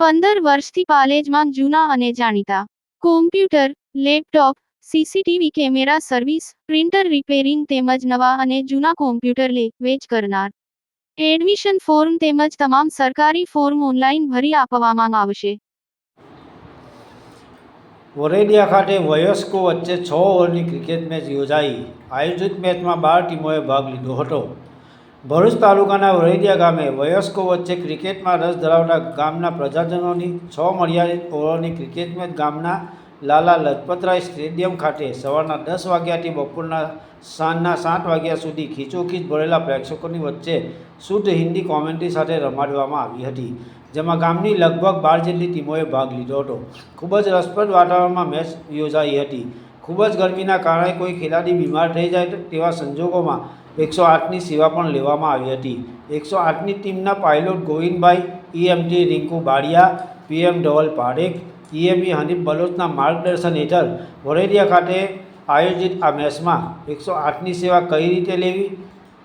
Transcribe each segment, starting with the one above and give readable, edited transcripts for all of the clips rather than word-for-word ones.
15 વર્ષથી પાલેજમાં જૂના અને જાણીતા computer, laptop, CCTV camera service, printer repairing તેમજ નવા અને જૂના કોમ્પ્યુટર લે-વેચ કરનાર. એડમિશન ફોર્મ તેમજ તમામ સરકારી ફોર્મ ઓનલાઈન ભરી આપવામાં આવશે. વરેડિયા ખાતે વયસ્કો વચ્ચે 6 ઓવરની ક્રિકેટ મેચ યોજાઈ. આયોજિત મેચમાં 12 ટીમોએ ભાગ લીધો હતો. ભરૂચ તાલુકાના વરેડિયા ગામે વયસ્કો વચ્ચે ક્રિકેટમાં રસ ધરાવતા ગામના પ્રજાજનોની 6 મર્યાદિત ઓવરની ક્રિકેટ મેચ ગામના લાલા લજપતરાય સ્ટેડિયમ ખાતે સવારના 10 વાગ્યાથી બપોરના સાંજના 7 વાગ્યા સુધી ખીચોખીચ ભરેલા પ્રેક્ષકોની વચ્ચે શુદ્ધ હિન્દી કોમેન્ટ્રી સાથે રમાડવામાં આવી હતી, જેમાં ગામની લગભગ 12 જેટલી ટીમોએ ભાગ લીધો હતો. ખૂબ જ રસપ્રદ વાતાવરણમાં મેચ યોજાઈ હતી. ખૂબ જ ગરમીના કારણે કોઈ ખેલાડી બીમાર થઈ જાય તેવા સંજોગોમાં 108ની સેવા પણ લેવામાં આવી હતી. 108ની ટીમના pilot Govindbhai, EMT Rinku Bariya, PM Dhaval Parekh, EME Hanif બલોચના માર્ગદર્શન હેઠળ વરેડિયા ખાતે આયોજિત આ મેચમાં 108ની સેવા કઈ રીતે લેવી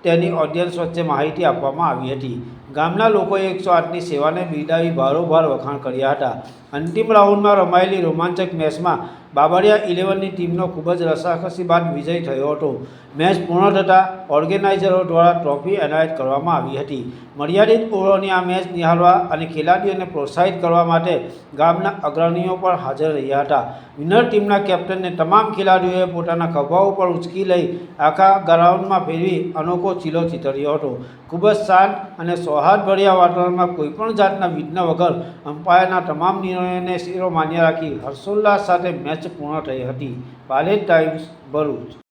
તેની ઓડિયન્સ વચ્ચે માહિતી આપવામાં આવી હતી. ગામના લોકોએ 108ની સેવાને બિરદાવી ભારોભાર વખાણ કર્યા હતા. અંતિમ રાઉન્ડમાં રમાયેલી રોમાંચક મેચમાં બાબરિયા 11ની ટીમનો ખૂબ જ રસાકસી બાદ વિજય થયો હતો. મેચ પૂર્ણ થતાં ઓર્ગેનાઇઝરો દ્વારા ટ્રોફી એનાયત કરવામાં આવી હતી. મર્યાદિત ઓવરોની આ મેચ નિહાળવા અને ખેલાડીઓને પ્રોત્સાહિત કરવા માટે ગામના અગ્રણીઓ પણ હાજર રહ્યા હતા. વિનર ટીમના કેપ્ટનને તમામ ખેલાડીઓએ પોતાના ખભા ઉપર ઉંચકી લઈ આખા ગ્રાઉન્ડમાં ફેરવી અનોખો ચીલો ચીતર્યો હતો. ખૂબ જ શાંત અને સૌહાર્દભર્યા વાતાવરણમાં કોઈપણ જાતના વિઘ્ન વગર અમ્પાયરના તમામ નિર્ણયોને શિરોમાન્ય રાખી હર્ષોલ્લાસ સાથે મેચ પૂર્ણ થઈ હતી. પાલેજ ટાઈમ્સ, ભરૂચ.